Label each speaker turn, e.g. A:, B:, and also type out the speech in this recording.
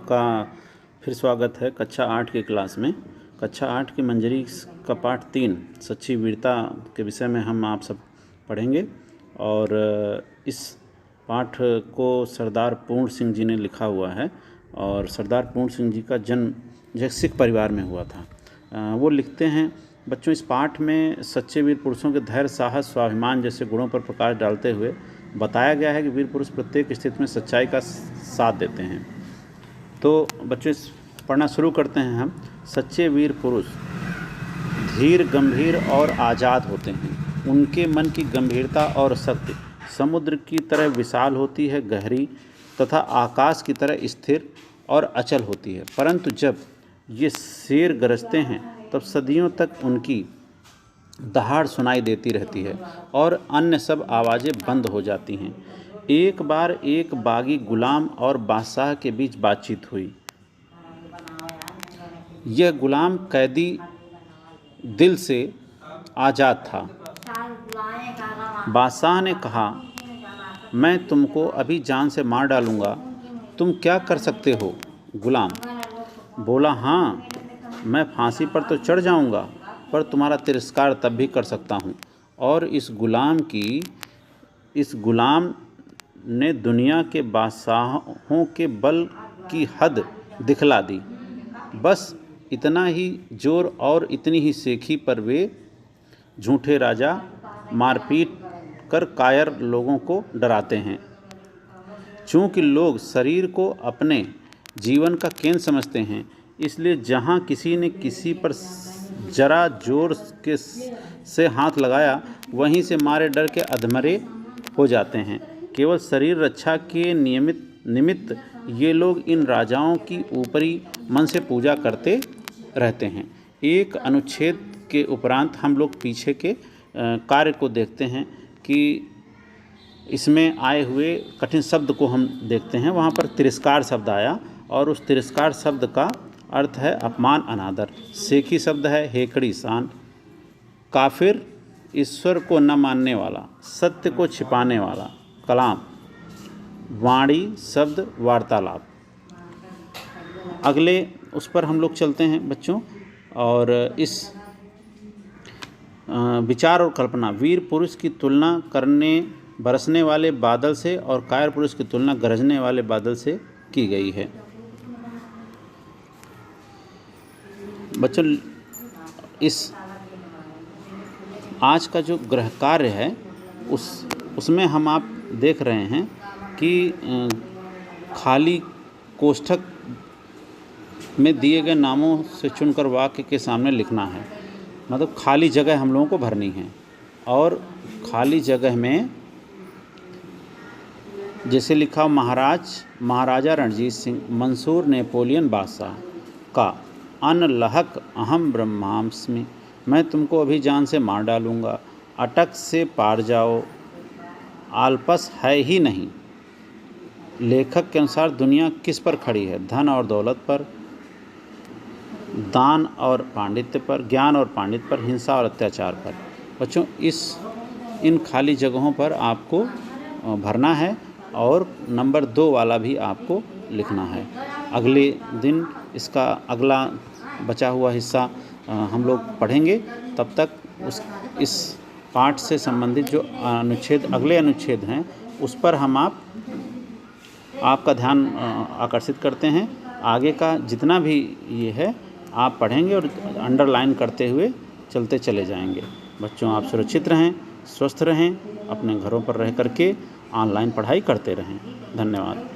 A: आपका फिर स्वागत है कक्षा 8 की क्लास में। कक्षा 8 की मंजरी का पाठ 3 सच्ची वीरता के विषय में हम आप सब पढ़ेंगे। और इस पाठ को सरदार पूर्ण सिंह जी ने लिखा हुआ है। और सरदार पूर्ण सिंह जी का जन्म एक सिख परिवार में हुआ था। वो लिखते हैं, बच्चों इस पाठ में सच्चे वीर पुरुषों के धैर्य, साहस, स्वाभिमान जैसे गुणों पर प्रकाश डालते हुए बताया गया है कि वीर पुरुष प्रत्येक स्थिति में सच्चाई का साथ देते हैं। तो बच्चों इस पढ़ना शुरू करते हैं हम। सच्चे वीर पुरुष धीर, गंभीर और आज़ाद होते हैं। उनके मन की गंभीरता और शक्ति समुद्र की तरह विशाल होती है, गहरी तथा आकाश की तरह स्थिर और अचल होती है। परंतु जब ये शेर गरजते हैं तब सदियों तक उनकी दहाड़ सुनाई देती रहती है और अन्य सब आवाज़ें बंद हो जाती हैं। एक बार एक बागी गुलाम और बादशाह के बीच बातचीत हुई। यह गुलाम कैदी दिल से आज़ाद था। बादशाह ने कहा, मैं तुमको अभी जान से मार डालूँगा, तुम क्या कर सकते हो? गुलाम बोला, हाँ, मैं फांसी पर तो चढ़ जाऊँगा, पर तुम्हारा तिरस्कार तब भी कर सकता हूँ। और इस गुलाम ने दुनिया के बादशाहों के बल की हद दिखला दी। बस इतना ही जोर और इतनी ही सेखी पर वे झूठे राजा मारपीट कर कायर लोगों को डराते हैं। चूँकि लोग शरीर को अपने जीवन का केंद्र समझते हैं, इसलिए जहाँ किसी ने किसी पर जरा जोर से हाथ लगाया, वहीं से मारे डर के अधमरे हो जाते हैं। केवल शरीर रक्षा के निमित्त ये लोग इन राजाओं की ऊपरी मन से पूजा करते रहते हैं। एक अनुच्छेद के उपरांत हम लोग पीछे के कार्य को देखते हैं कि इसमें आए हुए कठिन शब्द को हम देखते हैं। वहाँ पर तिरस्कार शब्द आया और उस तिरस्कार शब्द का अर्थ है अपमान, अनादर। सेखी शब्द है हेकड़ी, शान। काफिर, ईश्वर को न मानने वाला, सत्य को छिपाने वाला। कलाम, वाणी शब्द, वार्तालाप। अगले उस पर हम लोग चलते हैं बच्चों। और इस विचार और कल्पना, वीर पुरुष की तुलना करने बरसने वाले बादल से और कायर पुरुष की तुलना गरजने वाले बादल से की गई है। बच्चों इस आज का जो गृह कार्य है उसमें हम आप देख रहे हैं कि खाली कोष्ठक में दिए गए नामों से चुनकर वाक्य के सामने लिखना है। मतलब खाली जगह हम लोगों को भरनी है। और खाली जगह में जैसे लिखा, महाराजा रणजीत सिंह, मंसूर नेपोलियन बादशाह का अनलहक अहम ब्रह्मास्मि, मैं तुमको अभी जान से मार डालूँगा, अटक से पार जाओ, आलपस है ही नहीं। लेखक के अनुसार दुनिया किस पर खड़ी है? धन और दौलत पर, दान और पांडित्य पर, ज्ञान और पांडित्य पर, हिंसा और अत्याचार पर। बच्चों इन खाली जगहों पर आपको भरना है और नंबर 2 वाला भी आपको लिखना है। अगले दिन इसका अगला बचा हुआ हिस्सा हम लोग पढ़ेंगे। तब तक इस पाठ से संबंधित जो अगले अनुच्छेद हैं उस पर हम आपका ध्यान आकर्षित करते हैं। आगे का जितना भी ये है आप पढ़ेंगे और अंडरलाइन करते हुए चलते चले जाएंगे। बच्चों आप सुरक्षित रहें, स्वस्थ रहें, अपने घरों पर रह करके ऑनलाइन पढ़ाई करते रहें। धन्यवाद।